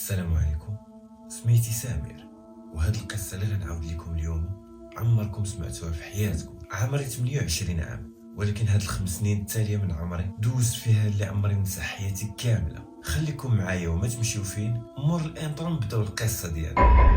السلام عليكم. سميتي سامر، وهاد القصة اللي غنعاود لكم اليوم عمركم سمعتوها في حياتكم. عمري 28 عام، ولكن هاد الخمس سنين التالية من عمري دوزت فيها اللي عمري ننسى حياتي كاملة. خليكم معايا وما تمشيو فين، مور الانترو نبداو القصة ديالنا.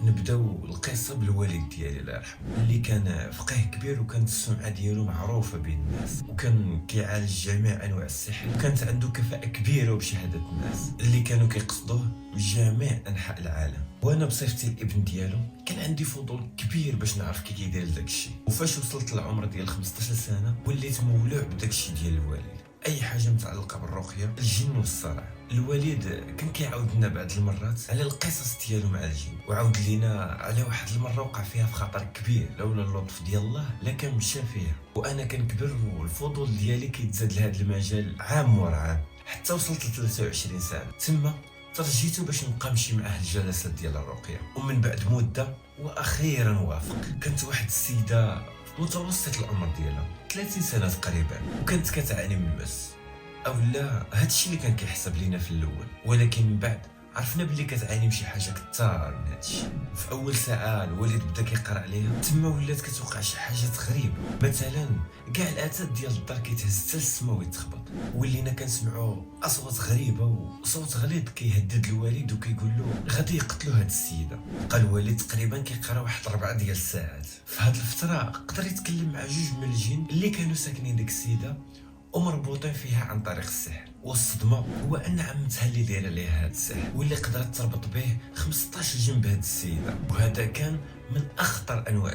نبداو القصه بالوالد ديالي الله يرحمه، اللي كان فقيه كبير وكانت السمعه ديالو معروفه بين الناس، وكان كيعالج جميع انواع السحر، وكانت عنده كفاءه كبيره وبشهاده الناس اللي كانوا كيقصدوه من جميع انحاء العالم. وانا بصفتي الابن ديالو كان عندي فضول كبير باش نعرف كي كيدير داكشي. وفاش وصلت للعمر ديال 15 سنه وليت مولوع بداكشي ديال الوالد، اي حاجه متعلقه بالرقيه، الجن والصرع. الوالد كان كيعاود لنا بعض المرات على القصص ديالو مع الجن، وعاود لينا على واحد المره وقع فيها في خطر كبير لولا اللطف ديال الله لا كان مشى فيها. وانا كنكبر والفضول ديالي كيتزاد لهذا المجال عام ورا عام، حتى وصلت ل 23 سنه. تما ترجيتو باش نبقى نمشي معاه الجلسات ديال الرقيه، ومن بعد مده واخيرا وافق. كانت واحد السيده متوسط العمر ديالها 30 سنه تقريبا، وكانت كتعاني من المس، او لا هادشي اللي كان كيحسب لينا في الاول، ولكن من بعد عرفنا بلي كتعاني من شي حاجه كثار من هادشي. في اول ساعه الوالد بدا كيقرا عليها، تما ولات كتوقع شي حاجات غريبه، مثلا كاع الاتات ديال الدار كيتهز حتى للسما ويتخبط. ولينا كنسمعوا اصوات غريبه وصوت غليظ كيهدد الوالد وكيقول له غادي يقتلوا هاد السيده. بقى الوالد تقريبا كيقرا واحد 4 ديال الساعات. في هاد الفتره قدر يتكلم مع جوج من الجن اللي كانوا ساكنين ديك السيده ومربوطين فيها عن طريق السحر. والصدمه هو ان عمتها اللي دايره ليها هذا السحر، واللي قدرت تربط به 15 جن بهذه السيده. وهذا كان من اخطر انواع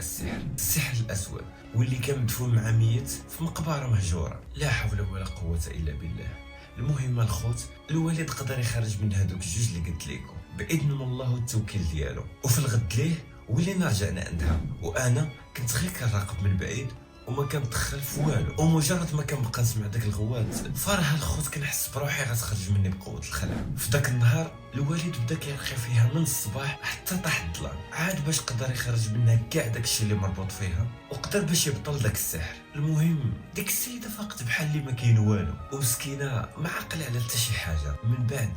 السحر الاسود، واللي كان مدفون مع ميت في مقبره مهجوره. لا حول ولا قوه الا بالله. المهم الخوت، الوالد قدر يخرج من هذوك الجوج اللي قلت لكم باذن من الله والتوكيل ديالو. وفي الغد ليه ولينا رجعنا عندها، وانا كنت غير كنراقب من بعيد وما كنتدخل في والو. ومجرد ما كنبقى نسمع داك الغوات فرها الخوت كنحس بروحي غتخرج مني بقوه الخلع. في داك النهار الوالد بدا كيرخي فيها من الصباح حتى طاح الظلام، عاد باش قدر يخرج منها كاع داكشي اللي مربوط فيها، وقدر باش يبطل داك السحر. المهم ديك السيده فاقت بحال اللي ما كاين والو، ومسكينه ما عاقله على حتى شي حاجه. من بعد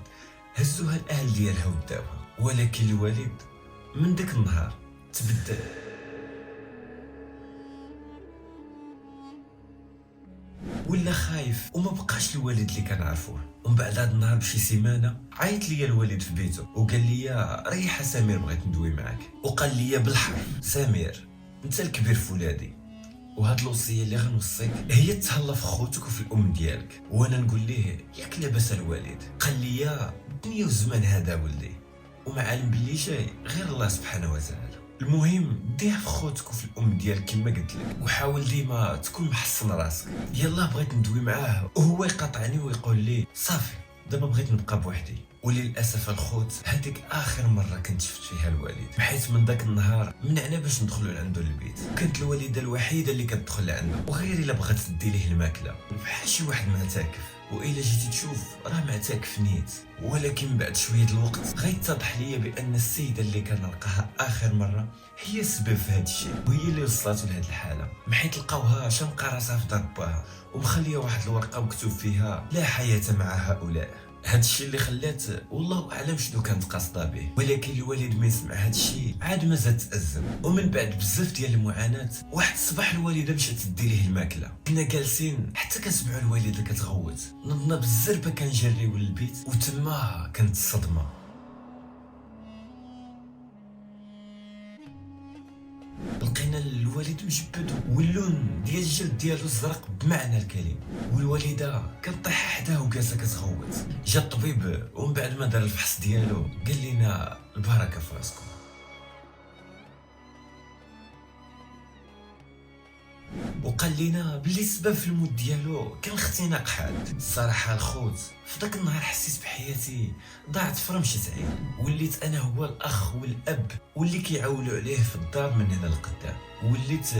هزوها الاهل ديالها وداوها، ولكن الوالد من داك النهار تبدل. ولا خايف وما بقاش الوالد اللي كنعرفوه. ومن بعد هاد النهار بشي سيمانه عيط ليا الوالد في بيته وقال لي ريح سمير بغيت ندوي معاك. وقال لي بالحرف سمير انت الكبير في ولادي، وهاد الوصيه اللي غنوصيك هي تهلا في خوتك وفي الام ديالك. وانا نقول ليه ياك لاباس الوالد. قال لي الدنيا والزمان هذا ولدي، وما عالم باللي جاي غير الله سبحانه وتعالى. المهم ديها في خوتك وفي الام ديالك كما قلت لك، وحاول ديما تكون محصن راسك. يلا بغيت ندوي معاه وهو يقاطعني ويقول لي صافي دابا بغيت نبقى بوحدي. وللاسف الخوت هذيك اخر مره كنت شفت فيها الوالد، بحيث من داك النهار منعنا باش ندخلوا لعندو للبيت. كانت الوالده الوحيده اللي كتدخل لعنده، وغير الا بغات تدي ليه الماكله بحال شي واحد معتكف. والا جيتي تشوف راه معتكف نيت. ولكن بعد شويه الوقت غيتضح ليا بان السيده اللي كنلقاها اخر مره هي السبب في هذا الشيء، وهي اللي وصلاتو لهذه الحاله. حيت لقاوها شنقه راسها في دار باها ومخليه واحد الورقه مكتوب فيها لا حياه مع هؤلاء. هاد الشيء اللي خلات والله اعلم شنو كانت قاصده به. ولكن الوالد ما يسمع هاد الشيء عاد ما زاد تأزم. ومن بعد بزاف ديال المعاناه واحد الصباح الوالده مشات تدي ليه الماكله. كنا جالسين حتى كنسمعوا الوالده كتغوت. نضنا بالزربه كنجريو للبيت، وتما كانت الصدمه. لقينا الوالد مجبد واللون ديال الجلد ديالو الزرق بمعنى الكلمه، والوالده كطيح حداه وجالسه كتغوت. جا الطبيب ومن بعد ما دار الفحص ديالو قال لنا البركه في راسكم. وقال لنا بلي السبب في الموت ديالو كان اختناق حاد. الصراحه الخوت في داك النهار حسيت بحياتي ضاعت في رمشه عين. وليت انا هو الاخ والاب واللي كيعولوا عليه في الدار من هنا لقدام. وليت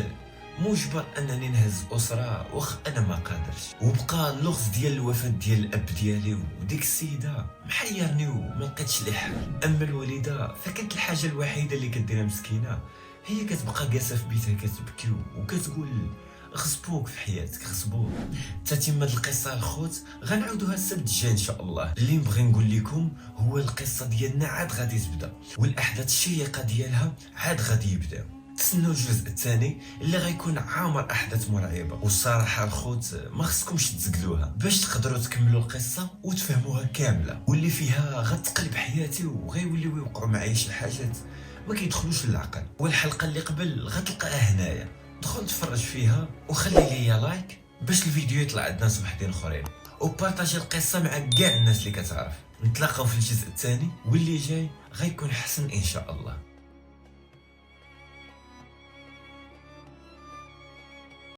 مجبر انني نهز اسره واخ انا ما قادرش. وبقى اللغز ديال الوفاه ديال الاب ديالي وديك السيده محيرني وما لقيتش ليه حل. اما الوالده فكانت الحاجه الوحيده اللي كديرها مسكينه هي كتبقى جالسه في بيتها كتبكي وكتقول غصبوك في حياتك، غصبوك. تتم هاد القصه الخوت غنعاودوها السبت الجاي ان شاء الله. اللي نبغي نقول لكم هو القصه ديالنا عاد غادي تبدا، والاحداث الشيقه ديالها عاد غادي يبداو. تسنوا الجزء الثاني اللي غيكون عامر احداث مرعبه. والصراحه الخوت ما خصكمش تزقلوها باش تقدروا تكملوا القصه وتفهموها كامله، واللي فيها غتقلب حياتي وغيوليو يوقعوا معايا شي حاجات ما كيدخلوش للعقل. والحلقه اللي قبل غتلقاها هنايا، دخل تفرج فيها وخلي ليا لايك باش الفيديو يطلع عند ناس وحدين اخرين، وبارطاجي القصه مع كاع الناس اللي كتعرف. نتلاقاو في الجزء الثاني واللي جاي غيكون حسن ان شاء الله.